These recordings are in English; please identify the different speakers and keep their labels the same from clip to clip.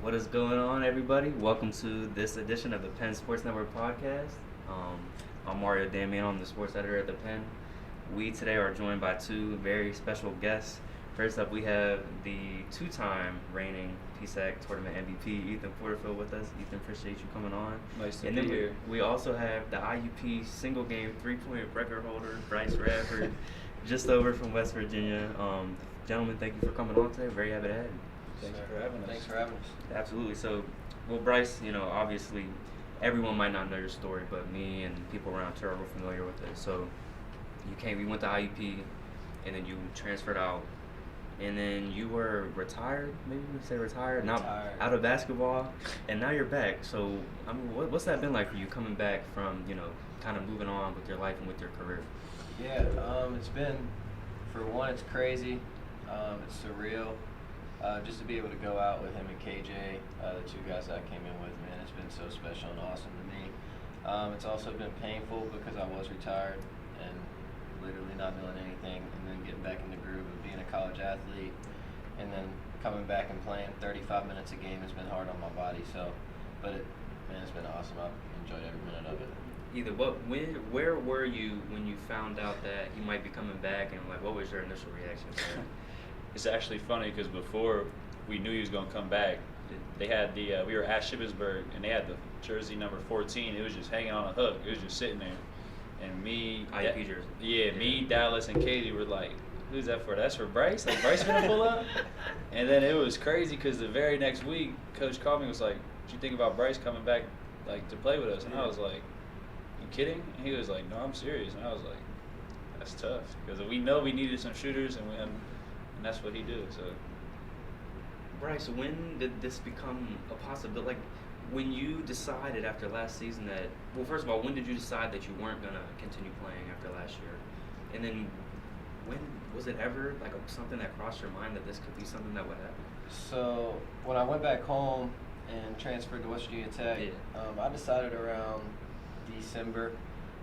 Speaker 1: What is going on, everybody? Welcome to this edition of the Penn Sports Network Podcast. I'm Maurio, Damiano. I'm the sports editor at the Penn. We today are joined by two very special guests. First up, we have the two-time reigning PSAC tournament MVP, Ethan Porterfield, with us. Ethan, appreciate you coming on.
Speaker 2: Nice to
Speaker 1: and
Speaker 2: be
Speaker 1: then
Speaker 2: here.
Speaker 1: We also have the IUP single-game three-point record holder, Bryce Radford, just over from West Virginia. Gentlemen, thank you for coming on today. Very happy to have you.
Speaker 2: Thanks for having us.
Speaker 3: Thanks for having us.
Speaker 1: Absolutely. So, well, Bryce, obviously everyone might not know your story, but me and people around Terra were familiar with it. So, we went to IUP, and then you transferred out, and then you were retired, maybe we could say retired, now out of basketball, and now you're back. So, I mean, what's that been like for you coming back from, kind of moving on with your life and with your career?
Speaker 3: Yeah, it's been, for one, it's crazy. It's surreal. Just to be able to go out with him and KJ, the two guys that I came in with, man, it's been so special and awesome to me. It's also been painful because I was retired and literally not knowing anything, and then getting back in the groove of being a college athlete, and then coming back and playing 35 minutes a game has been hard on my body. So, but it's been awesome. I've enjoyed every minute of it.
Speaker 1: Where were you when you found out that you might be coming back, and what was your initial reaction to that?
Speaker 2: It's actually funny because before we knew he was going to come back, they had we were at Shippensburg, and they had the jersey number 14. It was just hanging on a hook. It was just sitting there. And me,
Speaker 1: IUP jersey.
Speaker 2: Yeah, me, Dallas, and Katie were like, who's that for? That's for Bryce? Like, Bryce gonna pull up? And then it was crazy because the very next week, Coach called me and was like, what you think about Bryce coming back to play with us? And I was like, you kidding? And he was like, no, I'm serious. And I was like, that's tough because we know we needed some shooters, and that's what he did. So,
Speaker 1: Bryce, when did this become a possibility? Like, when you decided after last season that, well, first of all, when did you decide that you weren't going to continue playing after last year? And then when was it ever something that crossed your mind that this could be something that would happen?
Speaker 3: So when I went back home and transferred to West Virginia Tech, I decided around December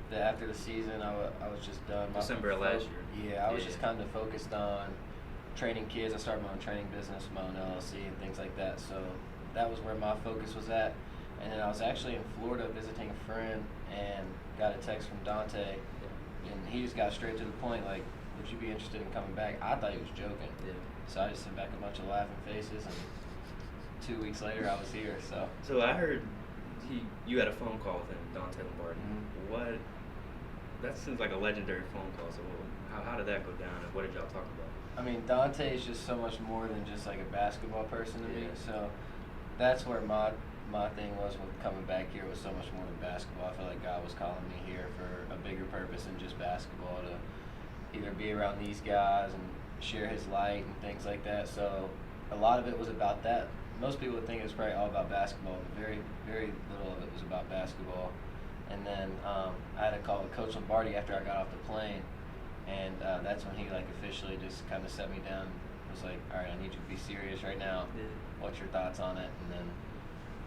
Speaker 3: that after the season I was just done.
Speaker 1: December of last year.
Speaker 3: Yeah, I was just kind of focused on training kids. I started my own training business, my own LLC, and things like that. So that was where my focus was at. And then I was actually in Florida visiting a friend and got a text from Dante, and he just got straight to the point, like, would you be interested in coming back? I thought he was joking.
Speaker 1: Yeah.
Speaker 3: So I just sent back a bunch of laughing faces, and 2 weeks later I was here.
Speaker 1: So I heard you had a phone call with him, Dante Lombardi.
Speaker 3: Mm-hmm.
Speaker 1: That seems like a legendary phone call. So how did that go down, and what did y'all talk about?
Speaker 3: I mean, Dante is just so much more than just like a basketball person to me. So that's where my thing was with coming back here, was so much more than basketball. I feel like God was calling me here for a bigger purpose than just basketball, to either be around these guys and share his light and things like that. So a lot of it was about that. Most people would think it was probably all about basketball, but very, very little of it was about basketball. And then I had a call with Coach Lombardi after I got off the plane. And that's when he officially just kind of set me down. Was like, all right, I need you to be serious right now.
Speaker 1: Yeah.
Speaker 3: What's your thoughts on it? And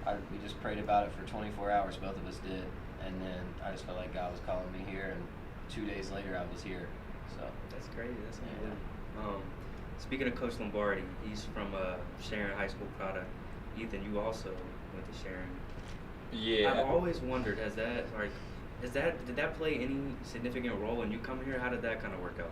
Speaker 3: then we just prayed about it for 24 hours. Both of us did. And then I just felt like God was calling me here. And 2 days later, I was here. So
Speaker 1: that's crazy. That's unbelievable. Speaking of Coach Lombardi, he's from Sharon High School product. Ethan, you also went to Sharon.
Speaker 2: Yeah.
Speaker 1: I've always wondered, did that play any significant role in you coming here? How did that kind of work out?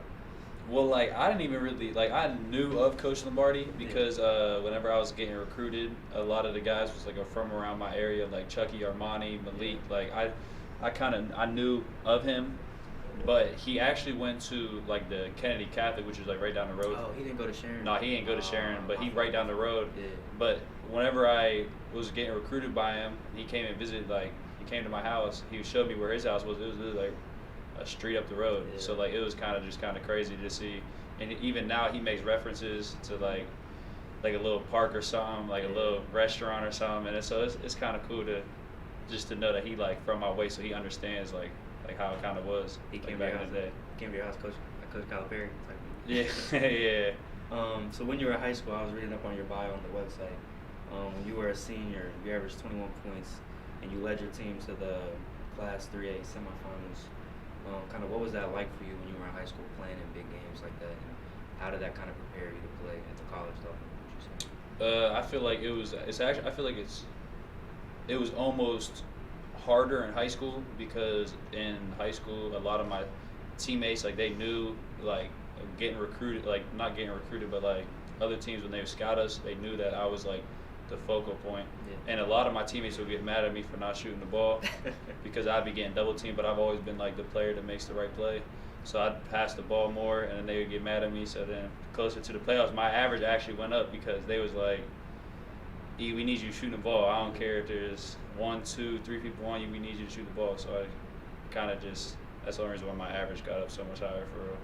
Speaker 2: Well, I didn't even really, I knew of Coach Lombardi because whenever I was getting recruited, a lot of the guys was, are from around my area, like Chucky, Armani, Malik. I knew of him, but he actually went to, the Kennedy Catholic, which is, right down the road.
Speaker 1: Oh, he didn't go to Sharon?
Speaker 2: No, he didn't go to Sharon, but he right down the road.
Speaker 1: Yeah.
Speaker 2: But whenever I was getting recruited by him, he came and visited, he came to my house. He showed me where his house was. It was literally a street up the road.
Speaker 1: Yeah.
Speaker 2: So it was kind of crazy to see. And even now he makes references to like a little park or something, a little restaurant or something. And so it's kind of cool to know that he from my way, so he understands how it kind of was.
Speaker 1: He came
Speaker 2: back in the day.
Speaker 1: Came to your house, Coach Calipari.
Speaker 2: Yeah, yeah.
Speaker 1: So when you were in high school, I was reading up on your bio on the website. When you were a senior, you averaged 21 points, and you led your team to the Class 3A semifinals. What was that like for you when you were in high school playing in big games like that? And how did that kind of prepare you to play at the college level, would you say?
Speaker 2: I feel like it was almost harder in high school because in high school a lot of my teammates like they knew like getting recruited, like not getting recruited, but like other teams when they would scout us, they knew that I was like the focal point.
Speaker 1: Yeah.
Speaker 2: And a lot of my teammates would get mad at me for not shooting the ball because I'd be getting double teamed, but I've always been like the player that makes the right play. So I'd pass the ball more, and then they would get mad at me. So then closer to the playoffs, my average actually went up because they was like, E, we need you shooting the ball. I don't care if there's 1, 2, 3 people on you. We need you to shoot the ball. So I kind of just, that's the only reason why my average got up so much higher for real.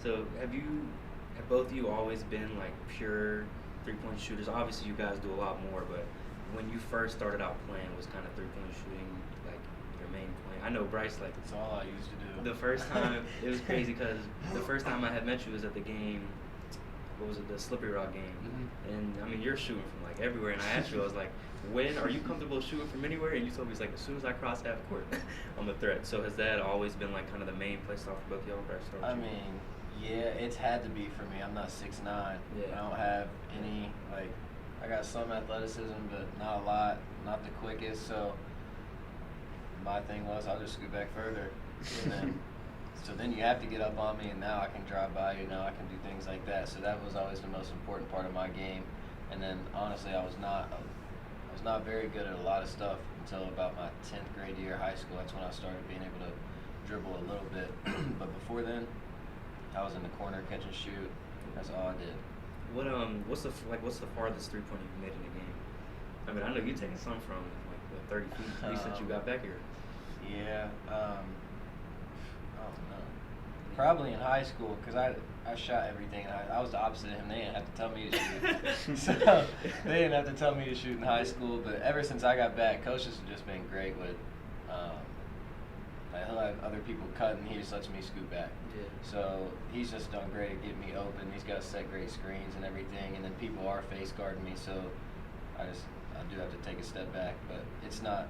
Speaker 1: So have both of you always been like pure 3-point shooters? Obviously you guys do a lot more, but when you first started out playing, was kind of 3-point shooting like your main point? I know Bryce, like,
Speaker 3: That's all I used to do.
Speaker 1: the first time, it was crazy because the first time I had met you was at the game, what was it, the Slippery Rock game.
Speaker 3: Mm-hmm.
Speaker 1: And I mean, you're shooting from like everywhere, and I asked you, I was like, when are you comfortable shooting from anywhere? And you told me it's like as soon as I cross half court, I'm a threat. So has that always been like kind of the main play style for both y'all? Bryce, start with
Speaker 3: I
Speaker 1: you.
Speaker 3: mean, yeah, it's had to be for me. I'm not 6'9".
Speaker 1: Yeah.
Speaker 3: I don't have any, like, I got some athleticism, but not a lot, not the quickest. So my thing was I'll just scoot back further. And then, so then you have to get up on me, and now I can drive by you. Now I can do things like that. So that was always the most important part of my game. And then honestly, I was not very good at a lot of stuff until about my 10th grade year of high school. That's when I started being able to dribble a little bit. But before then, I was in the corner catch and shoot. That's all I did.
Speaker 1: What's the farthest 3-pointer you've made in the game? I mean, I know you taking some from like what, 30 feet at least since you got back here.
Speaker 3: Yeah. I don't know. Probably in high school, because I shot everything. And I was the opposite of him. They didn't have to tell me to shoot. So they didn't have to tell me to shoot in high school. But ever since I got back, coaches have just been great with. Like he'll have other people cut, and he just lets me scoot back.
Speaker 1: Yeah.
Speaker 3: So he's just done great at getting me open. He's got set great screens and everything, and then people are face guarding me. So I do have to take a step back, but it's not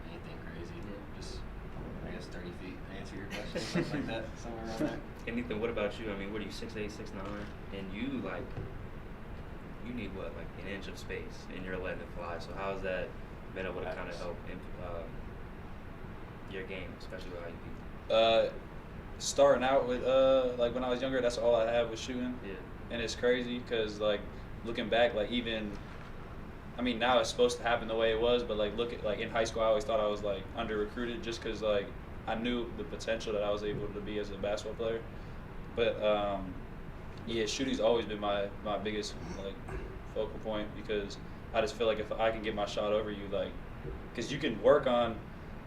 Speaker 3: anything crazy.
Speaker 1: Yeah.
Speaker 3: Just I guess 30 feet to answer your question, something like that, somewhere around there.
Speaker 1: And Ethan, what about you? I mean, what are you, 6'8", 6'9", and you like, you need what, like an inch of space, and you're letting it fly. So how's that been able to kind of help your game, especially with IUP?
Speaker 2: Starting out with like when I was younger, that's all I had was shooting.
Speaker 1: Yeah.
Speaker 2: And it's crazy because like looking back, like even, I mean now it's supposed to happen the way it was, but like like in high school I always thought I was like under recruited just because like I knew the potential that I was able to be as a basketball player. But yeah, shooting's always been my biggest like focal point because I just feel like if I can get my shot over you, like, because you can work on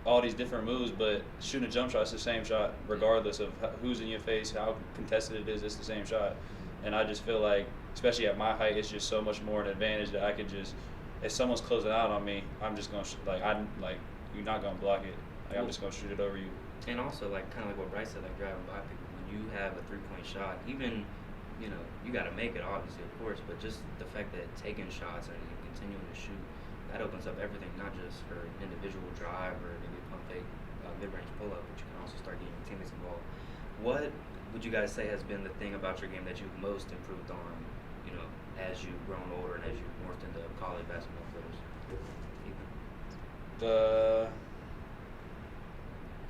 Speaker 2: all these different moves, but shooting a jump shot is the same shot regardless of who's in your face, how contested it is, it's the same shot. And I just feel like, especially at my height, it's just so much more an advantage that I could just, if someone's closing out on me, I'm just going to, you're not going to block it. Like, I'm just going to shoot it over you.
Speaker 1: And also, like, kind of like what Bryce said, like driving by people, when you have a 3-point shot, even, you know, you got to make it, obviously, of course, but just the fact that taking shots and continuing to shoot, that opens up everything, not just for individual drive or maybe a pump fake, mid-range pull-up, but you can also start getting your teammates involved. What would you guys say has been the thing about your game that you've most improved on, you know, as you've grown older and as you've morphed into college basketball players?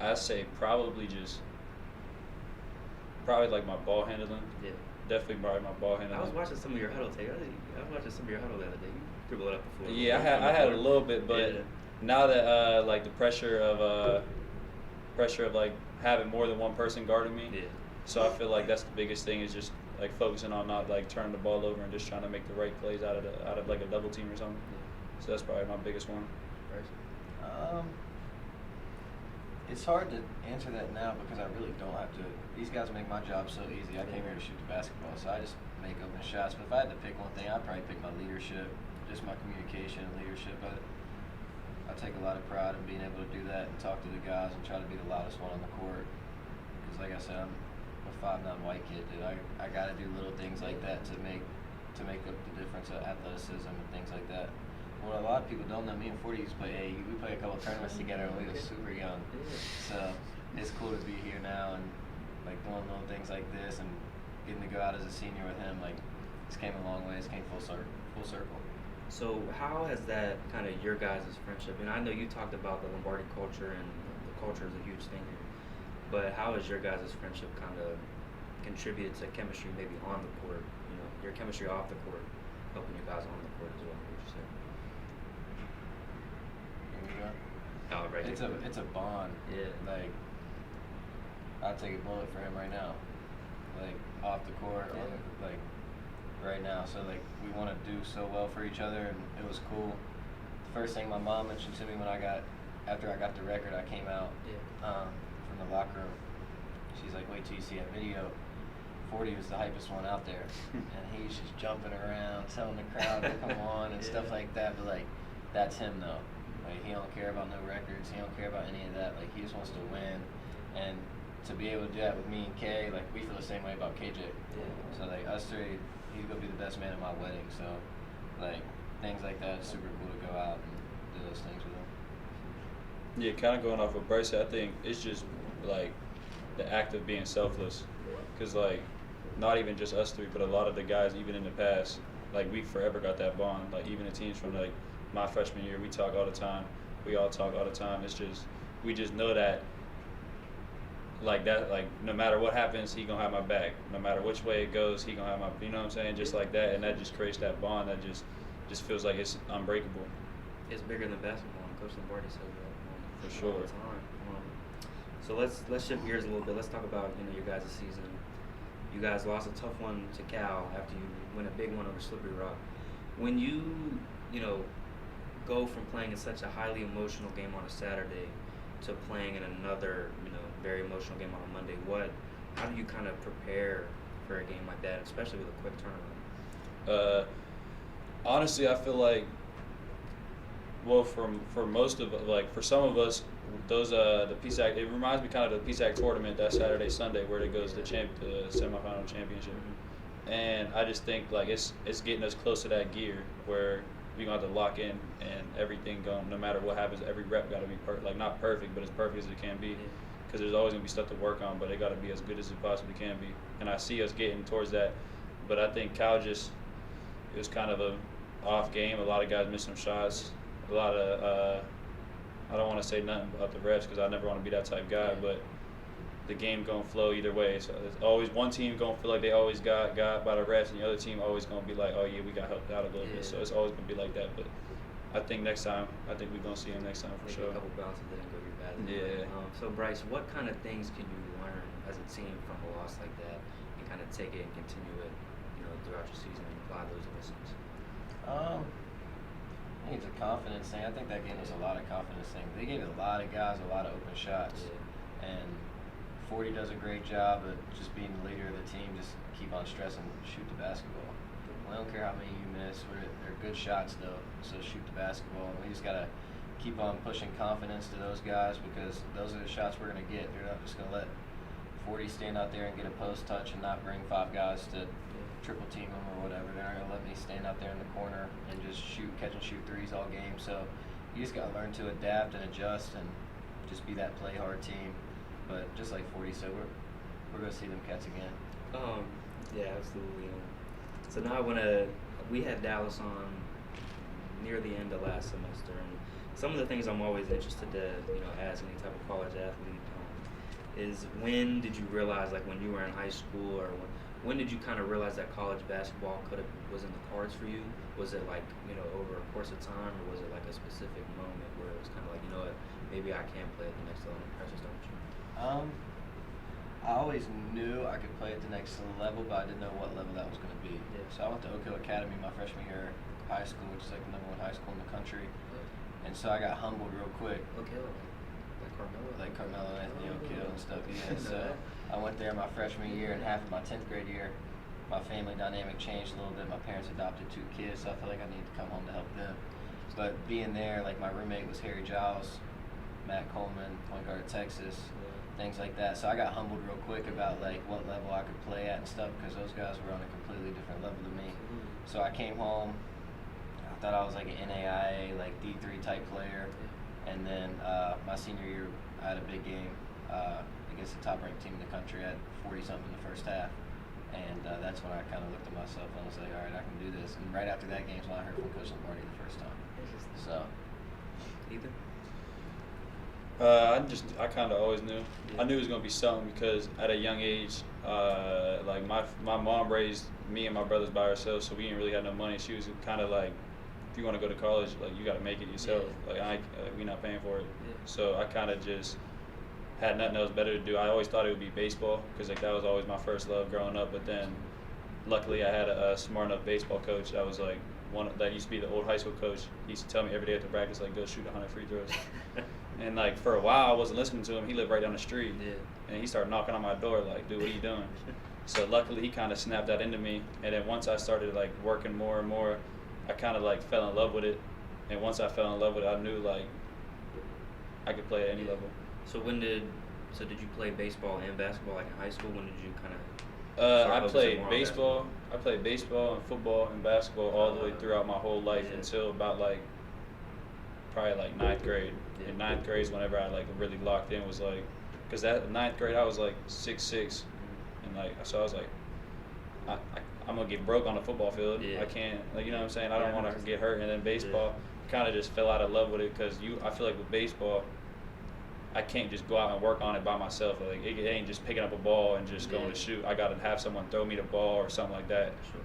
Speaker 2: I'd say probably like my ball handling.
Speaker 1: Yeah.
Speaker 2: Definitely probably my ball handling.
Speaker 1: I was watching some of your huddle tape. I was watching some of your huddle the other day. You dribbled it up before.
Speaker 2: Yeah, I had a little bit, but
Speaker 1: yeah.
Speaker 2: Now that like the pressure of like having more than one person guarding me.
Speaker 1: Yeah.
Speaker 2: So I feel like that's the biggest thing is just like focusing on not like turning the ball over and just trying to make the right plays out of like a double team or something.
Speaker 1: Yeah.
Speaker 2: So that's probably my biggest one.
Speaker 3: It's hard to answer that now because I really don't have to. These guys make my job so easy. I came here to shoot the basketball, so I just make open shots. But if I had to pick one thing, I'd probably pick my leadership, just my communication and leadership. I take a lot of pride in being able to do that and talk to the guys and try to be the loudest one on the court. Because like I said, I'm a 5'9" white kid, dude. I got to do little things like that to make up the difference of athleticism and things like that. Well, a lot of people don't know, me and 40 used to play. We played a couple tournaments together when we were super young. So it's cool to be here now and like doing little things like this and getting to go out as a senior with him. Like, this came a long way. This came full circle.
Speaker 1: So how has that kind of your guys' friendship? And I know you talked about the Lombardi culture, and the culture is a huge thing here. But how has your guys' friendship kind of contributed to chemistry, maybe on the court? You know, your chemistry off the court, helping you guys on the court as well. What would you say?
Speaker 3: Here we go.
Speaker 1: Oh, right.
Speaker 3: It's a bond.
Speaker 1: Yeah.
Speaker 3: Like, I'll take a bullet for him right now. Like, off the court,
Speaker 1: Yeah.
Speaker 3: like, right now. So, like, we want to do so well for each other, and it was cool. The first thing my mom mentioned to me after I got the record, I came out from the locker room. She's like, wait till you see that video. 40 was the hypest one out there. And he's just jumping around, telling the crowd to come on and stuff like that. But, like, that's him, though. Like, he don't care about no records. He don't care about any of that. Like, he just wants to win. And to be able to do that with me and Kay, like, we feel the same way about KJ.
Speaker 1: Yeah.
Speaker 3: So, like, us three, he's going to be the best man at my wedding. So, like, things like that, it's super cool to go out and do those things with him.
Speaker 2: Yeah, kind of going off what Bryce said, I think it's just, like, the act of being selfless. Because, like, not even just us three, but a lot of the guys, even in the past, like, we forever got that bond. Like, even the teams from, like, my freshman year, we talk all the time. We all talk all the time. It's just, we just know that, like, no matter what happens, he gonna have my back. No matter which way it goes, he gonna have my, you know what I'm saying? Just like that, and that just creates that bond that just feels like it's unbreakable.
Speaker 1: It's bigger than basketball, and Coach Lombardi says that
Speaker 2: For sure.
Speaker 1: all the time. So let's shift gears a little bit. Let's talk about your guys' season. You guys lost a tough one to Cal after you win a big one over Slippery Rock. When you go from playing in such a highly emotional game on a Saturday to playing in another very emotional game on a Monday, how do you kind of prepare for a game like that, especially with a quick turnaround?
Speaker 2: Honestly, I feel like, well, for most of, like, for some of us, those the PSAC, it reminds me kind of the PSAC tournament that Saturday, Sunday, where it goes to the semifinal championship. And I just think, like, it's getting us close to that gear where we're going to have to lock in and everything going, no matter what happens, every rep got to be not perfect, but as perfect as it can be. Because there's always going to be stuff to work on, but it got to be as good as it possibly can be. And I see us getting towards that. But I think Cal it was kind of a off game. A lot of guys missed some shots. A lot of, I don't want to say nothing about the refs because I never want to be that type of guy, but the game going to flow either way. So there's always one team going to feel like they always got by the refs, and the other team always going to be like, oh, yeah, we got helped out a little bit. So it's always going to be like that. But I think we're going to see him next time for sure.
Speaker 1: A couple bounces didn't go your bad.
Speaker 2: Yeah.
Speaker 1: So, Bryce, what kind of things can you learn as a team from a loss like that and kind of take it and continue it throughout your season and apply those lessons?
Speaker 3: I think it's a confidence thing. I think that game was a lot of confidence thing. They gave a lot of guys a lot of open shots. And 40 does a great job of just being the leader of the team. Just keep on stressing, shoot the basketball. I don't care how many you miss. They're good shots, though, so shoot the basketball. And we just got to keep on pushing confidence to those guys because those are the shots we're going to get. They're not just going to let 40 stand out there and get a post touch and not bring 5 guys to triple team them or whatever. They're not going to let me stand out there in the corner and just catch and shoot threes all game. So you just got to learn to adapt and adjust and just be that play hard team. But just like 40 said, we're going to see them cats again.
Speaker 1: Yeah, absolutely. So now we had Dallas on near the end of last semester, and some of the things I'm always interested to ask any type of college athlete is when did you realize, like when you were in high school, or when did you kind of realize that college basketball was in the cards for you? Was it like over a course of time, or was it like a specific moment where it was kind of like, what, maybe I can play at the next level and pressure start with you?
Speaker 3: I always knew I could play at the next level, but I didn't know what level that was going to be.
Speaker 1: Yeah.
Speaker 3: So I went to Oak Hill Academy my freshman year of high school, which is like the #1 high school in the country. And so I got humbled real quick.
Speaker 1: Oak Hill, like Carmelo?
Speaker 3: Like Carmelo, Anthony Oak Hill and stuff, yeah. So I went there my freshman year, and half of my 10th grade year, my family dynamic changed a little bit. My parents adopted 2 kids, so I felt like I needed to come home to help them. But being there, like my roommate was Harry Giles, Matt Coleman, point guard at Texas, things like that. So I got humbled real quick about like what level I could play at and stuff because those guys were on a completely different level than me. So I came home, I thought I was like an NAIA, like D3 type player. And then my senior year, I had a big game against the top ranked team in the country. I had 40-something in the first half. And that's when I kind of looked at myself and was like, all right, I can do this. And right after that game is when I heard from Coach Lombardi the first time. So,
Speaker 1: Ethan?
Speaker 2: I kind of always knew.
Speaker 1: Yeah.
Speaker 2: I knew it was gonna be something because at a young age, like my mom raised me and my brothers by ourselves, so we didn't really have no money. She was kind of like, if you want to go to college, like you got to make it yourself.
Speaker 1: Yeah.
Speaker 2: Like we not paying for it.
Speaker 1: Yeah.
Speaker 2: So I kind of just had nothing else better to do. I always thought it would be baseball because like that was always my first love growing up. But then, luckily, I had a smart enough baseball coach that was like that used to be the old high school coach. He used to tell me every day after practice, like, go shoot 100 free throws. And like for a while, I wasn't listening to him. He lived right down the street, and he started knocking on my door, like, dude, what are you doing? So luckily, he kind of snapped that into me. And then once I started like working more and more, I kind of like fell in love with it. And once I fell in love with it, I knew like I could play at any level.
Speaker 1: So did you play baseball and basketball like in high school? When did you kind of?
Speaker 2: I played baseball. I played baseball and football and basketball all the way throughout my whole life until about like probably like 9th grade.
Speaker 1: Yeah.
Speaker 2: In 9th grade is whenever I like really locked in. Was like, because that 9th grade I was like 6'6", and like so I was like, I'm gonna get broke on the football field.
Speaker 1: Yeah.
Speaker 2: I can't, like, you know what I'm saying. I don't
Speaker 1: Yeah,
Speaker 2: want to get hurt. And then baseball, kind of just fell out of love with it because I feel like with baseball, I can't just go out and work on it by myself. Like it ain't just picking up a ball and just going to shoot. I gotta have someone throw me the ball or something like that.
Speaker 1: Sure.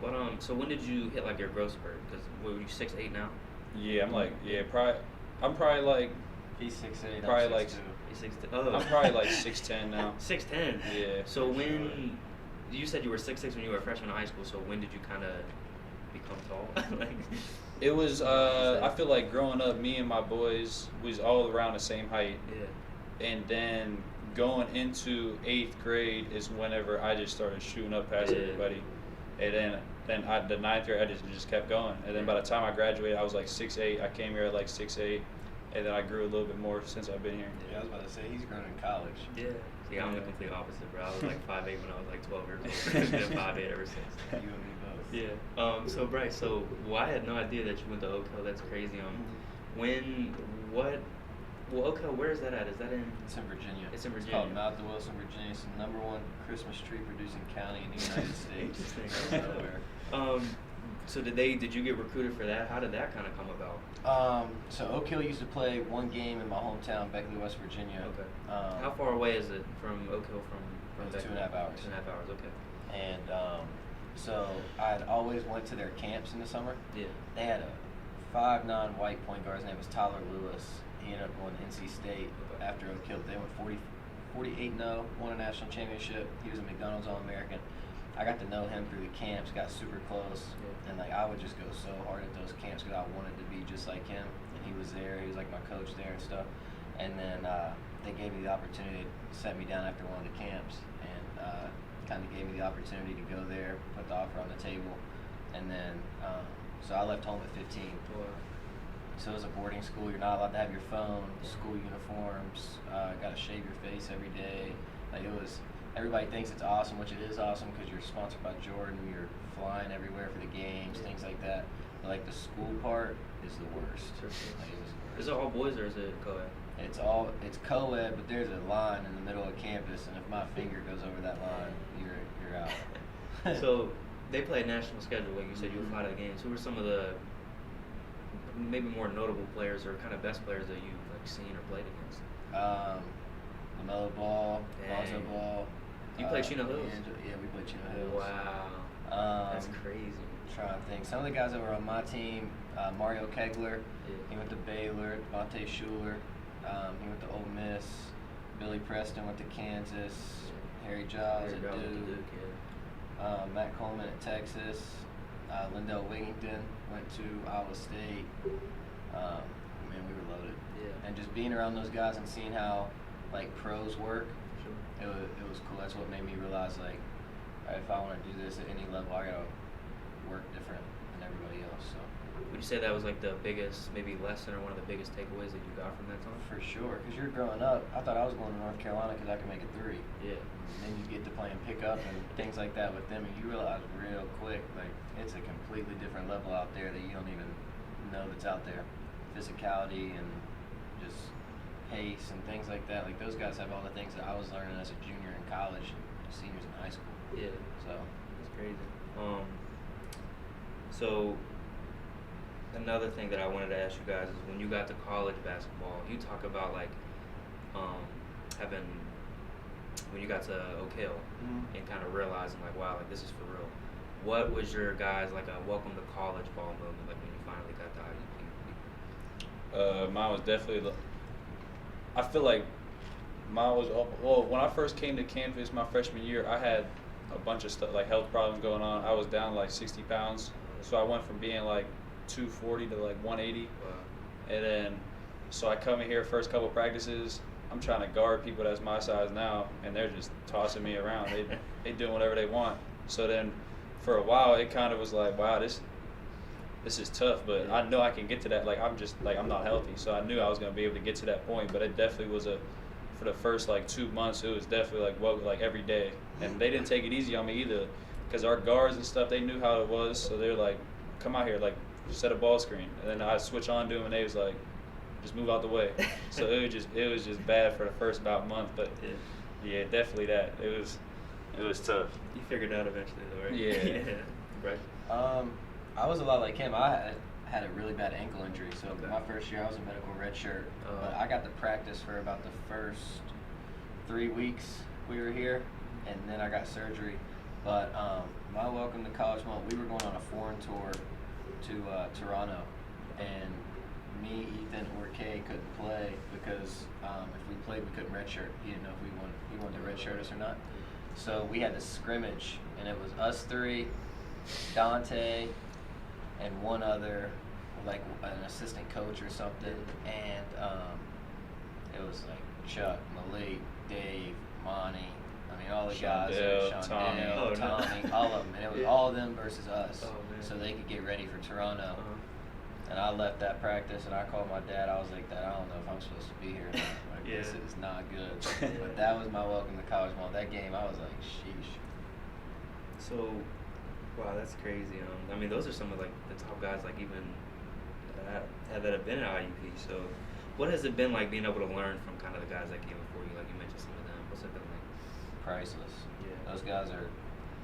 Speaker 1: But so when did you hit like your growth spurt? Because were you 6'8" now?
Speaker 2: Yeah, I'm probably like
Speaker 3: he's 6'8",
Speaker 2: probably
Speaker 3: I'm 6'2".
Speaker 2: like
Speaker 1: He's 6'10". Oh.
Speaker 2: I'm probably like 6'10" now.
Speaker 1: 6'10".
Speaker 2: Yeah.
Speaker 1: So when you said you were 6'6" when you were a freshman in high school, so when did you kind of become tall? Like,
Speaker 2: it was I feel like growing up, me and my boys was all around the same height.
Speaker 1: Yeah.
Speaker 2: And then going into 8th grade is whenever I just started shooting up past everybody. And then the 9th grade, I just kept going. And then by the time I graduated, I was like 6'8". I came here at like 6'8", and then I grew a little bit more since I've been here.
Speaker 3: Yeah, I was about to say, he's grown in college.
Speaker 1: Yeah. See, I'm the complete opposite, bro. I was like 5'8" when I was like 12 years old. I've been 5'8" ever since.
Speaker 3: You and me both.
Speaker 1: Yeah. So Bryce, I had no idea that you went to Oak Hill. That's crazy. Oak Hill, where is that at? Is that in?
Speaker 3: It's in Virginia.
Speaker 1: It's in Virginia.
Speaker 3: It's called Mount Wilson, Virginia. It's the #1 Christmas tree producing county in the United States.
Speaker 1: Interesting. So did you get recruited for that? How did that kind of come about?
Speaker 3: So Oak Hill used to play one game in my hometown, Beckley, West Virginia.
Speaker 1: Okay. How far away is it from Oak Hill from
Speaker 3: It's
Speaker 1: Beckley?
Speaker 3: 2.5 hours.
Speaker 1: 2.5 hours. Okay.
Speaker 3: And so I'd always went to their camps in the summer.
Speaker 1: Yeah.
Speaker 3: They had a 5'9" white point guard. His name was Tyler Lewis. He ended up going to NC State after Oak Hill. They went 48-0, won a national championship. He was a McDonald's All-American. I got to know him through the camps, got super close, and like I would just go so hard at those camps because I wanted to be just like him. And he was there; he was like my coach there and stuff. And then they gave me the opportunity to set me down after one of the camps, and kind of gave me the opportunity to go there, put the offer on the table, and then so I left home at 15. So it was a boarding school. You're not allowed to have your phone. School uniforms. Got to shave your face every day. Like it was. Everybody thinks it's awesome, which it is awesome because you're sponsored by Jordan. You're flying everywhere for the games, things like that. But like the school part is the worst. Like,
Speaker 1: Is it all boys or is it co-ed?
Speaker 3: It's co-ed, but there's a line in the middle of campus, and if my finger goes over that line, you're out.
Speaker 1: So they play a national schedule, like you said. You would fly to the games. Who were some of the maybe more notable players or kind of best players that you've like seen or played against?
Speaker 3: LaMelo Ball, Lonzo Ball.
Speaker 1: You played Chino Hills?
Speaker 3: Yeah, we played Chino Hills.
Speaker 1: Wow. That's crazy.
Speaker 3: I'm trying to think. Some of the guys that were on my team, Maurio Kegler, he went to Baylor. Devontae Schuler, he went to Ole Miss. Billy Preston went to Kansas. Harry Giles at Duke. Matt Coleman at Texas. Lindell Wigington went to Iowa State. Man, we were loaded.
Speaker 1: Yeah.
Speaker 3: And just being around those guys and seeing how like pros work, it was cool. That's what made me realize like, all right, if I want to do this at any level, I gotta work different than everybody else. So.
Speaker 1: Would you say that was like the biggest, maybe lesson or one of the biggest takeaways that you got from that time?
Speaker 3: For sure, because you're growing up. I thought I was going to North Carolina because I could make a three.
Speaker 1: Yeah.
Speaker 3: And then you get to playing pickup and things like that with them, and you realize real quick like it's a completely different level out there that you don't even know that's out there. Physicality and just pace and things like that. Like those guys have all the things that I was learning as a junior in college, and seniors in high school.
Speaker 1: Yeah.
Speaker 3: So
Speaker 1: That's crazy. So another thing that I wanted to ask you guys is when you got to college basketball, you talk about like having when you got to Oak Hill and kind of realizing like, wow, like this is for real. What was your guys like a welcome to college ball moment like when you finally got the IUP?
Speaker 2: Mine was definitely. I feel like mine was well. When I first came to campus my freshman year, I had a bunch of stuff like health problems going on. I was down like 60 pounds, so I went from being like 240 to like 180.
Speaker 1: Wow.
Speaker 2: And then, so I come in here first couple practices. I'm trying to guard people that's my size now, and they're just tossing me around. They doing whatever they want. So then, for a while, it kind of was like, wow, this is tough. But I know I can get to that. Like I'm not healthy, so I knew I was gonna be able to get to that point. But it definitely was for the first like 2 months, it was definitely like every day. And they didn't take it easy on me either, because our guards and stuff, they knew how it was. So they're like, come out here, like set a ball screen. And then I switch on to them, and they was like, just move out the way. So it was just bad for the first about month, but yeah, definitely that. It was tough.
Speaker 1: You figured it out eventually though, right?
Speaker 2: Yeah.
Speaker 1: Right.
Speaker 3: I was a lot like him. I had a really bad ankle injury, so my first year I was a medical redshirt. But I got to practice for about the first 3 weeks we were here, and then I got surgery. But my welcome to college moment, we were going on a foreign tour to Toronto, and me, Ethan, or Kay couldn't play because if we played, we couldn't redshirt. He didn't know if he wanted to redshirt us or not. So we had to scrimmage, and it was us three, Dante, and one other, like an assistant coach or something, and it was like Chuck, Malik, Dave, Monty. I mean, all the guys,
Speaker 2: Shondell,
Speaker 3: Tommy, all of them, and it was all of them versus us, so they could get ready for Toronto. And I left that practice, and I called my dad. I was like, Dad, I don't know if I'm supposed to be here. Like, this is not good. But that was my welcome to college moment. That game, I was like, sheesh.
Speaker 1: So, wow, that's crazy. I mean, those are some of like the top guys, like even that have been at IUP. So, what has it been like being able to learn from kind of the guys that came before you? Like you mentioned some of them. What's it been like?
Speaker 3: Priceless.
Speaker 1: Yeah.
Speaker 3: Those guys are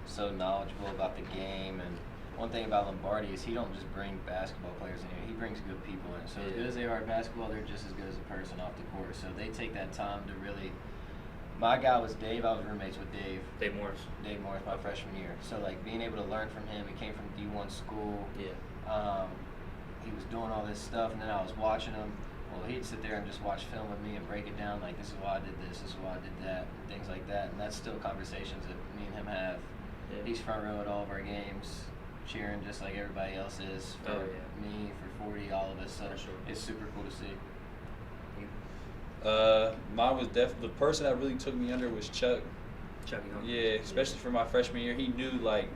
Speaker 3: so knowledgeable about the game, and one thing about Lombardi is he don't just bring basketball players in here. He brings good people in. So as good as they are at basketball, they're just as good as a person off the court. So they take that time to really. My guy was Dave. I was roommates with Dave.
Speaker 1: Dave Morris,
Speaker 3: my freshman year. So like being able to learn from him. He came from D1 school.
Speaker 1: Yeah.
Speaker 3: He was doing all this stuff, and then I was watching him. Well, he'd sit there and just watch film with me and break it down. Like, this is why I did this. This is why I did that. And things like that. And that's still conversations that me and him have. Yeah. He's front row at all of our games, cheering just like everybody else is for me, for 40, all of us. So it's super cool to see.
Speaker 2: Mine was definitely the person that really took me under was Chuck.
Speaker 1: Chuck,
Speaker 2: yeah, especially for my freshman year. He knew like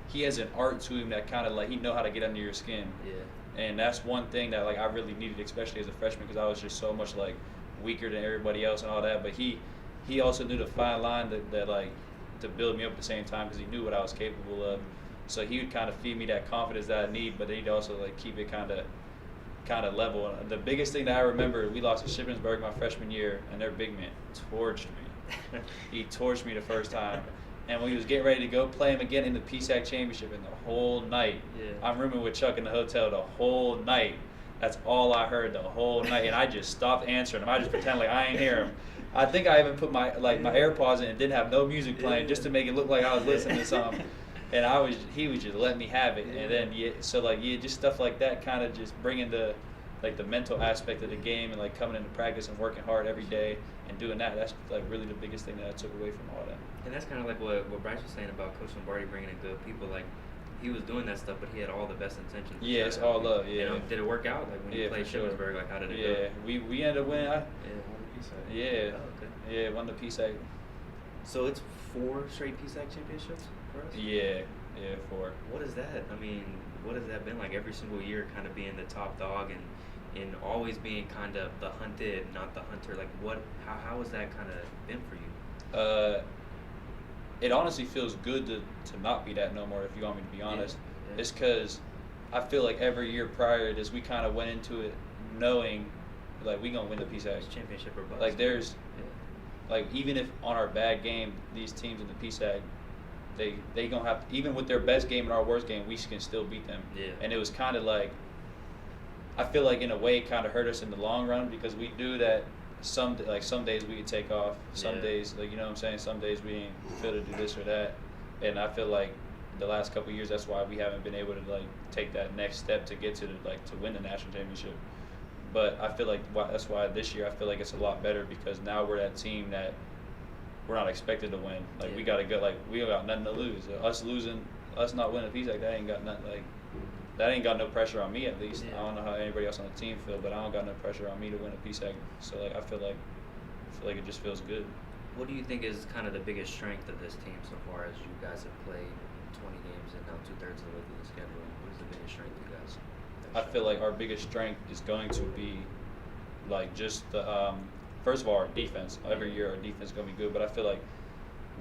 Speaker 2: he has an art to him that kind of like he know how to get under your skin.
Speaker 1: Yeah.
Speaker 2: And that's one thing that like I really needed, especially as a freshman, because I was just so much like weaker than everybody else and all that. But he also knew the fine line that like to build me up at the same time, because he knew what I was capable of. So he would kind of feed me that confidence that I need, but he'd also like keep it kind of level. And the biggest thing that I remember, we lost to Shippensburg my freshman year, and their big man torched me. He torched me the first time. And when he was getting ready to go play him again in the PSAC championship, and the whole night, I'm rooming with Chuck in the hotel the whole night. That's all I heard the whole night, and I just stopped answering him. I just pretend like I ain't hear him. I think I even put my AirPods in and didn't have no music playing just to make it look like I was listening to something. And he was just letting me have it. And then just stuff like that, kind of just bringing the mental aspect of the game and like coming into practice and working hard every day and doing that. That's like really the biggest thing that I took away from all that.
Speaker 1: And that's kind of like what Bryce was saying about Coach Lombardi bringing in good people. Like, he was doing that stuff, but he had all the best intentions.
Speaker 2: Yeah, it's all love. Yeah.
Speaker 1: You know, did it work out? Like when you played Shippensburg, like how did it go?
Speaker 2: Yeah, we ended up winning.
Speaker 3: Won the PSAC.
Speaker 2: Yeah.
Speaker 1: Oh, okay.
Speaker 2: Yeah, won the PSAC.
Speaker 1: So it's 4 straight PSAC championships for us?
Speaker 2: Yeah, 4.
Speaker 1: What is that? I mean, what has that been like every single year, kind of being the top dog and always being kind of the hunted, not the hunter? Like, how has that kind of been for you?
Speaker 2: It honestly feels good to not be that no more, if you want me to be honest.
Speaker 1: Yeah.
Speaker 2: It's because I feel like every year prior to this, we kind of went into it knowing, like, we going to win the PSAC.
Speaker 1: Championship or bust.
Speaker 2: Like, there's, like, even if on our bad game, these teams in the PSAC, they gonna have, even with their best game and our worst game, we can still beat them.
Speaker 1: Yeah.
Speaker 2: And it was kind of like, I feel like in a way it kind of hurt us in the long run because we do that. Some days we could take off. Some days, like, you know what I'm saying. Some days we ain't feel to do this or that. And I feel like the last couple of years, that's why we haven't been able to like take that next step to get to to win the national championship. But I feel like that's why this year I feel like it's a lot better because now we're that team that we're not expected to win. Like we gotta go. Like we got nothing to lose. Us not winning a piece like that ain't got nothing. Like that ain't got no pressure on me at least. I don't know how anybody else on the team feel, but I don't got no pressure on me to win a piece like. So like I feel like it just feels good.
Speaker 1: What do you think is kind of the biggest strength of this team so far as you guys have played 20 games and now 2/3 of the schedule? What is the biggest strength you guys?
Speaker 2: I feel like our biggest strength is going to be like just the first of all our defense. Every year our defense is going to be good, but I feel like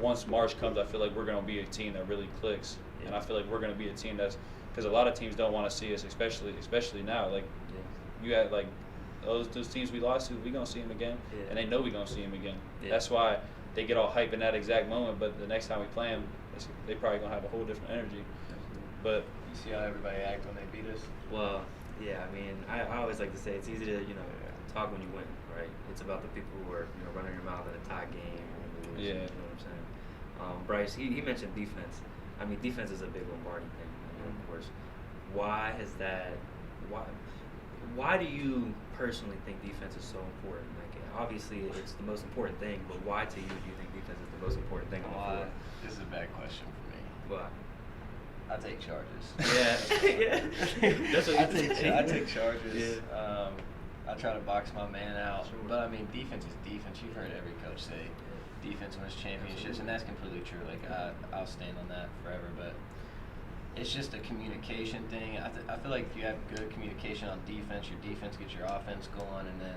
Speaker 2: once March comes, I feel like we're going to be a team that really clicks, and I feel like we're going to be a team that's because a lot of teams don't want to see us, especially now. Like you had like those teams we lost to, we gonna see them again, and they know we gonna see them again. That's why they get all hype in that exact moment, but the next time we play them, they probably gonna have a whole different energy. But
Speaker 3: you see how everybody act when they beat us?
Speaker 1: Well, yeah. I mean, I always like to say it's easy to talk when you win, right? It's about the people who are running your mouth in a tie game. Or you know what I'm saying? Bryce, he mentioned defense. I mean, defense is a big Lombardi thing, of course. Why has that? Why do you personally think defense is so important? Like, obviously, it's the most important thing, but why to you do you think defense is the most important thing on the floor?
Speaker 3: This is a bad question for me.
Speaker 1: Why?
Speaker 3: I take charges.
Speaker 1: Yeah. That's what
Speaker 3: I take charges.
Speaker 1: Yeah.
Speaker 3: I try to box my man out.
Speaker 1: Sure.
Speaker 3: But, I mean, defense is defense. You've heard every coach say defense wins championships, and that's completely true. Like, I'll stand on that forever, but it's just a communication thing. I feel like if you have good communication on defense, your defense gets your offense going, and then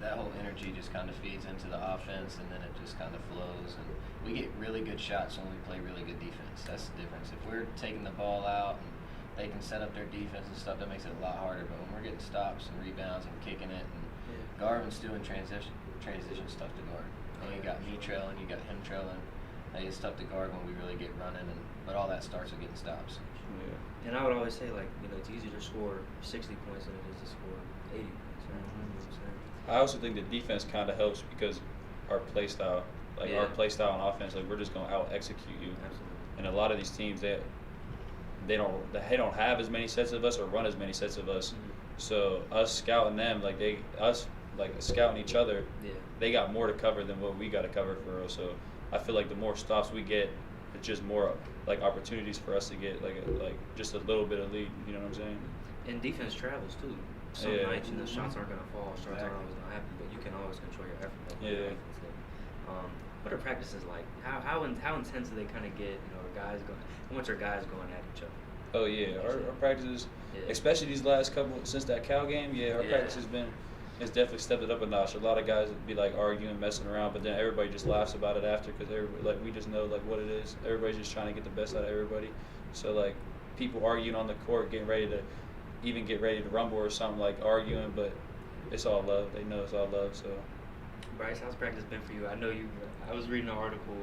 Speaker 3: that whole energy just kind of feeds into the offense, and then it just kind of flows. And we get really good shots when we play really good defense. That's the difference. If we're taking the ball out and they can set up their defense and stuff, that makes it a lot harder. But when we're getting stops and rebounds and kicking it, and Garvin's doing transition stuff to guard. And you got me trailing, you got him trailing. It's tough to guard when we really get running, but all that starts with getting stops.
Speaker 1: Yeah. And I would always say, like, it's easier to score 60 points than it is to score 80 points. Right? You know what I'm saying?
Speaker 2: I also think that defense kind of helps because our play style, our play style on offense, like we're just going to out execute you.
Speaker 1: Absolutely.
Speaker 2: And a lot of these teams, they don't have as many sets of us or run as many sets of us.
Speaker 1: Mm-hmm.
Speaker 2: So us scouting them, scouting each other, they got more to cover than what we got to cover for real. So I feel like the more stops we get, it's just more like opportunities for us to get like just a little bit of lead. You know what I'm saying?
Speaker 1: And defense travels too. Some nights, shots aren't gonna fall, shots aren't always gonna happen, but you can always control your effort level. What are practices like? How intense do they kind of get? Guys going. How much are guys going at each other?
Speaker 2: Oh yeah, our practices, especially these last couple since that Cal game. Our practice has been. It's definitely stepped it up a notch. A lot of guys would be like arguing, messing around, but then everybody just laughs about it after because we just know like what it is. Everybody's just trying to get the best out of everybody. So like people arguing on the court, getting ready to rumble or something, like arguing, but it's all love. They know it's all love. So,
Speaker 1: Bryce, how's practice been for you? I know you. I was reading an article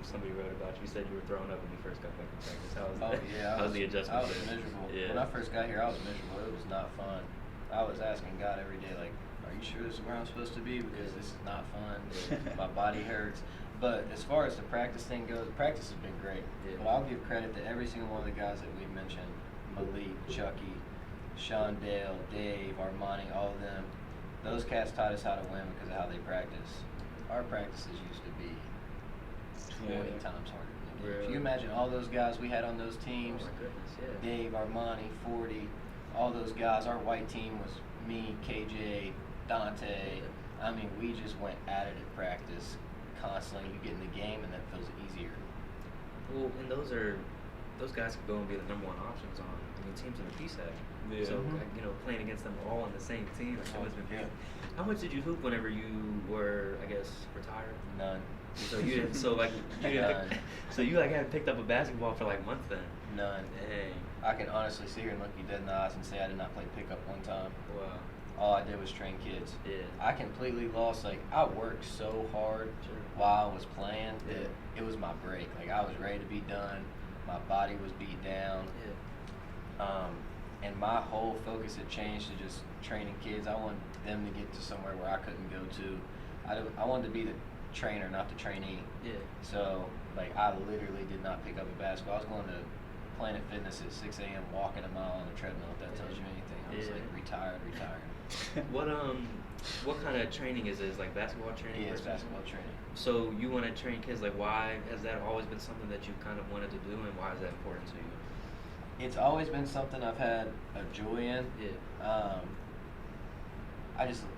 Speaker 1: somebody wrote about you. You said you were throwing up when you first got back to practice. How was the adjustment?
Speaker 3: I was miserable.
Speaker 1: Yeah.
Speaker 3: When I first got here, I was miserable. It was not fun. I was asking God every day, like, are you sure this is where I'm supposed to be? Because this is not fun. My body hurts. But as far as the practice thing goes, practice has been great. But I'll give credit to every single one of the guys that we mentioned, Malik, Chucky, Sean Dale, Dave, Armani, all of them. Those cats taught us how to win because of how they practice. Our practices used to be 20 times harder than the games. You imagine all those guys we had on those teams,
Speaker 1: oh my goodness,
Speaker 3: Dave, Armani, 40, all those guys. Our white team was me, KJ, Dante. I mean, we just went at it at practice constantly. You get in the game, and that feels easier.
Speaker 1: Well, and those guys could go and be the number one options on teams in the PSAC.
Speaker 2: Yeah.
Speaker 1: So playing against them all on the same team, it must have been. How much did you hoop whenever you were, I guess, retired?
Speaker 3: None.
Speaker 1: So you didn't. So like you didn't. So you hadn't picked up a basketball for like months then.
Speaker 3: None.
Speaker 1: Dang.
Speaker 3: I can honestly sit here and look you dead in the eyes and say I did not play pickup one time.
Speaker 1: Wow.
Speaker 3: all I did was train kids.
Speaker 1: Yeah.
Speaker 3: I completely lost. Like, I worked so hard while I was playing that it was my break. Like, I was ready to be done. My body was beat down. And my whole focus had changed to just training kids. I wanted them to get to somewhere where I couldn't go to. I wanted to be the trainer, not the trainee.
Speaker 1: Yeah.
Speaker 3: So, like, I literally did not pick up a basketball. I was going to Planet Fitness at 6 a.m. walking a mile on a treadmill, if that tells you anything. I was like retired.
Speaker 1: What kind of training is it? Is it like basketball training?
Speaker 3: Yeah, it's basketball training.
Speaker 1: So you want to train kids, like why has that always been something that you kind of wanted to do, and why is that important to you?
Speaker 3: It's always been something I've had a joy in.
Speaker 1: Yeah.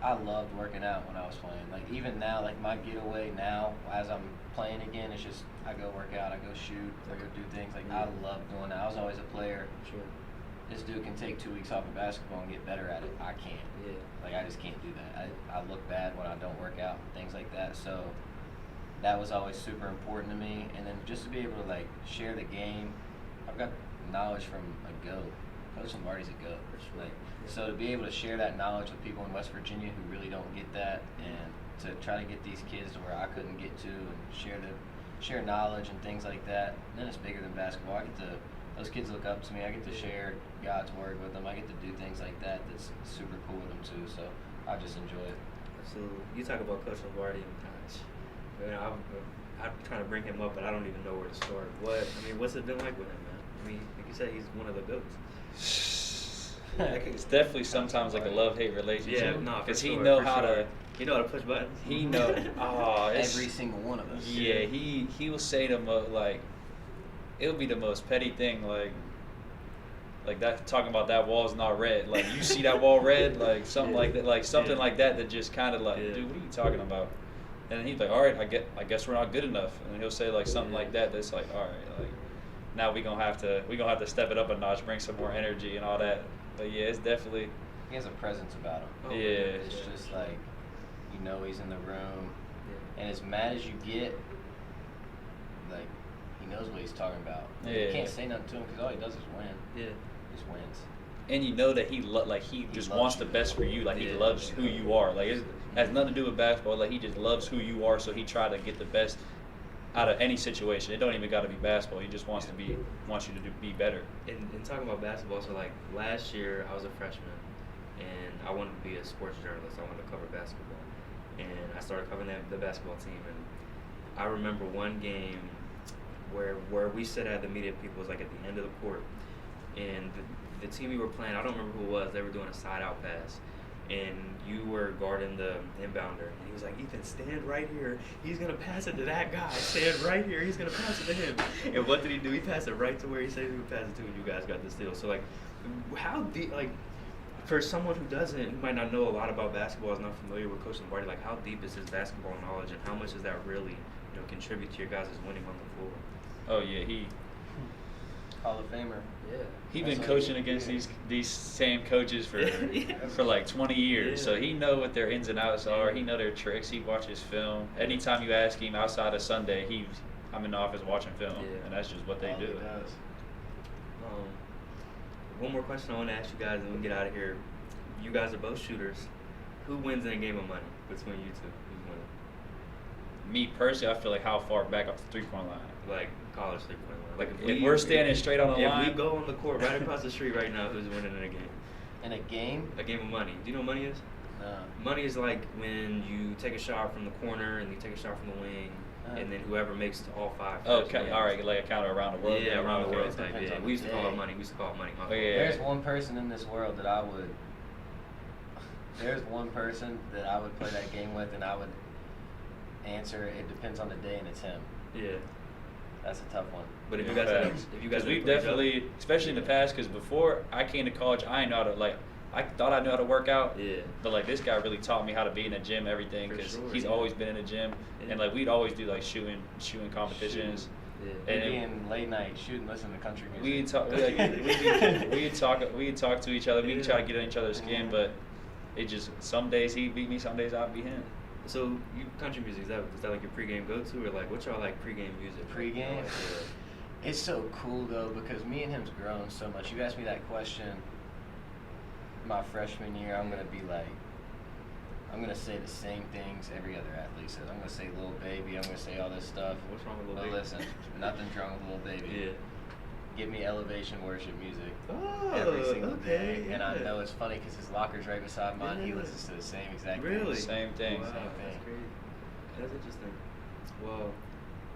Speaker 3: I loved working out when I was playing. Like, even now, like, my getaway now as I'm playing again, it's just I go work out, I go shoot, I go do things. Like, I love doing that. I was always a player.
Speaker 1: Sure.
Speaker 3: This dude can take 2 weeks off of basketball and get better at it. I can't.
Speaker 1: Yeah.
Speaker 3: Like, I just can't do that. I look bad when I don't work out, things like that. So that was always super important to me. And then just to be able to, like, share the game. I've got knowledge from a GOAT. Coach Lombardi's a GOAT. Like, so to be able to share that knowledge with people in West Virginia who really don't get that, and to try to get these kids to where I couldn't get to, and share knowledge and things like that, then it's bigger than basketball. Those kids look up to me. I get to share God's word with them. I get to do things like that that's super cool with them too. So I just enjoy it.
Speaker 1: So you talk about Coach Lombardi, man, I'm trying to bring him up, but I don't even know where to start. What's it been like with him, man? I mean, like you said, he's one of the GOATs.
Speaker 2: It's definitely sometimes like a love-hate relationship.
Speaker 1: Yeah, no,
Speaker 2: because
Speaker 1: for
Speaker 2: he
Speaker 1: sure,
Speaker 2: know
Speaker 1: for
Speaker 2: how
Speaker 1: sure.
Speaker 2: to.
Speaker 1: He know how to push buttons.
Speaker 2: He know.
Speaker 3: Every single one of us.
Speaker 2: Yeah, he will say like, it'll be the most petty thing, like that, talking about that wall's not red. Like, you see that wall red, like something like that, like something like that just kind of like, dude, what are you talking about? And then he's like, all right, I guess we're not good enough. And then he'll say like something like that. That's like, all right, like now we gonna have to step it up a notch, bring some more energy and all that. But yeah, it's definitely.
Speaker 3: He has a presence about him.
Speaker 2: Yeah.
Speaker 3: It's just like, you know, he's in the room, and as mad as you get, like, he knows what he's talking about. You can't say nothing to him because all he does is win.
Speaker 1: Yeah.
Speaker 3: He just wins.
Speaker 2: And you know that he just wants the best for you. Like, he loves who you are. Like, it has nothing to do with basketball. Like, he just loves who you are, so he try to get the best out of any situation. It don't even got to be basketball. He just wants you to be better.
Speaker 1: And talking about basketball, so like last year I was a freshman, and I wanted to be a sports journalist. I wanted to cover basketball, and I started covering the basketball team. And I remember one game where we sat at the media people was like at the end of the court, and the team we were playing, I don't remember who it was. They were doing a side out pass, and you were guarding the inbounder, and he was like, Ethan, stand right here. He's going to pass it to that guy. Stand right here. He's going to pass it to him. And what did he do? He passed it right to where he said he would pass it to, and you guys got the steal. So, like, how deep, like, for someone who might not know a lot about basketball, is not familiar with Coach Lombardi, like, how deep is his basketball knowledge, and how much does that really, contribute to your guys' winning on the floor?
Speaker 2: Oh, yeah, he
Speaker 3: Hall of Famer.
Speaker 1: Yeah.
Speaker 2: He's been coaching against these same coaches for like 20 years, so he know what their ins and outs are. He know their tricks. He watches film. Anytime you ask him outside of Sunday, I'm in the office watching film, and that's just what they do.
Speaker 3: He does.
Speaker 1: One more question I want to ask you guys, and we'll get out of here. You guys are both shooters. Who wins in a game of money between you two? Who's winning?
Speaker 2: Me personally, I feel like how far back off the 3-point line.
Speaker 1: Like college 3-point line. Like
Speaker 2: if we're standing straight on the line.
Speaker 1: If we go on the court right across the street right now, who's winning in a game?
Speaker 3: In a game?
Speaker 1: A game of money. Do you know what money is?
Speaker 3: No.
Speaker 1: Money is like when you take a shot from the corner and you take a shot from the wing, and then whoever makes all 5.
Speaker 2: Okay, all right, like a counter around the world.
Speaker 1: Yeah, around the world
Speaker 3: It
Speaker 1: type.
Speaker 3: depends
Speaker 1: Yeah,
Speaker 3: on
Speaker 1: we used
Speaker 3: the
Speaker 1: to call it
Speaker 3: day.
Speaker 1: money.
Speaker 2: Oh, yeah.
Speaker 3: There's one person in this world that I would. There's one person that I would play that game with, and I would answer. It depends on the day, and it's him.
Speaker 1: Yeah.
Speaker 3: That's a tough one.
Speaker 1: But if you guys,
Speaker 2: we've definitely, especially in the past, because before I came to college, I know how to I thought I knew how to work out.
Speaker 1: Yeah.
Speaker 2: But like this guy really taught me how to be in a gym, everything, because he's always been in a gym, and like we'd always do like shooting competitions.
Speaker 1: Yeah.
Speaker 3: And being late night shooting, listening to country music.
Speaker 2: We'd talk to each other. We'd try to get in each other's skin, but it just some days he'd beat me, some days I'd beat him.
Speaker 1: So you country music, is that like your pregame go-to, or like what's y'all like pregame music?
Speaker 3: Pregame? It's so cool though because me and him's grown so much. You asked me that question my freshman year, I'm gonna be like, I'm gonna say the same things every other athlete says. I'm gonna say Lil Baby. I'm gonna say all this stuff.
Speaker 1: What's wrong with Lil
Speaker 3: But
Speaker 1: Baby?
Speaker 3: listen, nothing's wrong with Lil Baby.
Speaker 1: Yeah.
Speaker 3: Give me elevation worship music
Speaker 1: Oh,
Speaker 3: every single
Speaker 1: okay,
Speaker 3: day. And I
Speaker 1: yeah.
Speaker 3: know it's funny because his locker's right beside mine. He
Speaker 1: Yeah.
Speaker 3: listens to the same exact
Speaker 1: Really?
Speaker 3: thing.
Speaker 2: Same thing.
Speaker 1: Wow,
Speaker 3: Same thing.
Speaker 1: that's great. That's interesting. Well,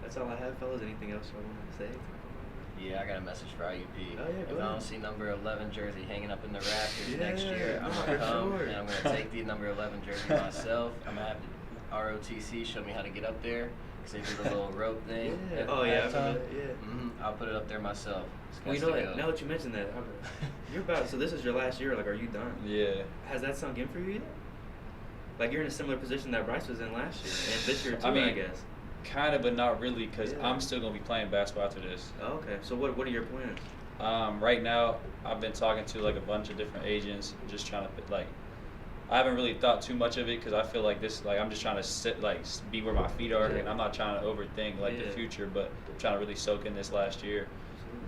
Speaker 1: that's all I have, fellas. Anything else y'all want to say?
Speaker 3: Yeah, I got a message for IUP.
Speaker 1: Oh, yeah,
Speaker 3: if
Speaker 1: go
Speaker 3: I
Speaker 1: ahead.
Speaker 3: don't see number 11 jersey hanging up in the rafters
Speaker 1: Yeah,
Speaker 3: next year, I'm
Speaker 1: no,
Speaker 3: gonna
Speaker 1: for
Speaker 3: come
Speaker 1: sure.
Speaker 3: and I'm gonna take the number 11 jersey myself. I'm gonna have the ROTC show me how to get up there because they do the little rope thing.
Speaker 1: Yeah.
Speaker 3: at
Speaker 1: Oh, yeah, I
Speaker 3: halftime.
Speaker 1: remember that, yeah.
Speaker 3: I'll put it up there myself. It's
Speaker 1: Well, you
Speaker 3: got
Speaker 1: know
Speaker 3: to
Speaker 1: what?
Speaker 3: go.
Speaker 1: Now that you mentioned that, you're about. So this is your last year. Like, are you done?
Speaker 2: Yeah.
Speaker 1: Has that sunk in for you yet? Like, you're in a similar position that Bryce was in last year, and this year too,
Speaker 2: I mean,
Speaker 1: I guess.
Speaker 2: Kind of, but not really, because
Speaker 1: Yeah.
Speaker 2: I'm still gonna be playing basketball after this.
Speaker 1: Oh, okay. So what are your plans?
Speaker 2: Right now, I've been talking to like a bunch of different agents, just trying to like. I haven't really thought too much of it because I feel like this, like I'm just trying to sit, like be where my feet are,
Speaker 1: Yeah.
Speaker 2: and I'm not trying to overthink like the
Speaker 1: Yeah.
Speaker 2: future, but I'm trying to really soak in this last year.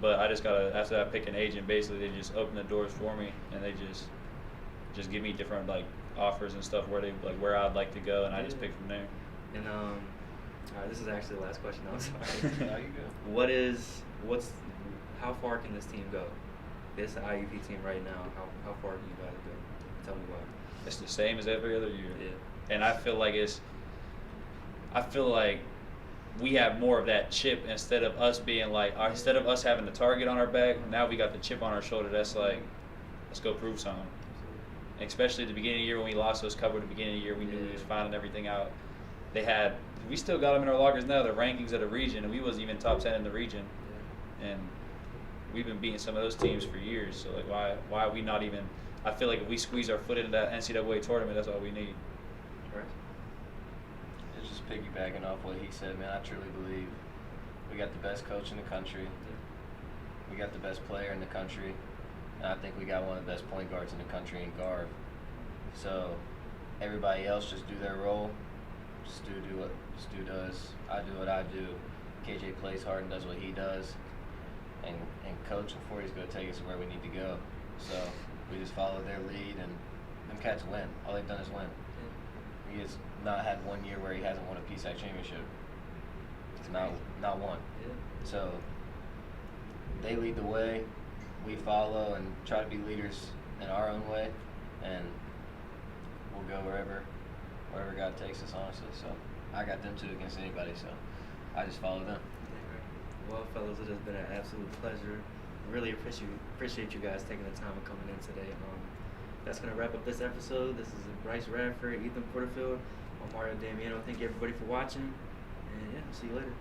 Speaker 2: But I just gotta, after I pick an agent, basically they just open the doors for me, and they just give me different like offers and stuff where they like where I'd like to go, and I just
Speaker 1: Yeah.
Speaker 2: pick from there.
Speaker 1: And all right, this is actually the last question. I'm sorry.
Speaker 3: There you go.
Speaker 1: What's how far can this team go? This IUP team right now. How far can you guys go? Tell me why.
Speaker 2: It's the same as every other year.
Speaker 1: Yeah.
Speaker 2: And I feel like we have more of that chip instead of us being like, instead of us having the target on our back, now we got the chip on our shoulder. That's like, let's go prove something. And especially at the beginning of the year when we lost those cover at the beginning of the year, we knew we was finding everything out. We still got them in our lockers now, the rankings of the region, and we wasn't even top 10 in the region. And we've been beating some of those teams for years. So like, why are we not even? I feel like if we squeeze our foot into that NCAA tournament, that's all we need.
Speaker 1: Right.
Speaker 3: It's just piggybacking off what he said, man. I truly believe we got the best coach in the country. We got the best player in the country. And I think we got one of the best point guards in the country in Garv. So everybody else just do their role. Stu do what Stu does. I do what I do. KJ plays hard and does what he does. And Coach and 40 is going to take us to where we need to go. So we just follow their lead, and them cats win. All they've done is win. He has not had 1 year where he hasn't won a PSAC championship. Not one.
Speaker 1: Yeah.
Speaker 3: So they lead the way. We follow and try to be leaders in our own way, and we'll go wherever God takes us, honestly. So I got them two against anybody, so I just follow them.
Speaker 1: Well, fellas, it has been an absolute pleasure. Really appreciate you guys taking the time and coming in today. That's going to wrap up this episode. This is Bryce Radford, Ethan Porterfield, Maurio Damiano. Thank you, everybody, for watching. And, yeah, see you later.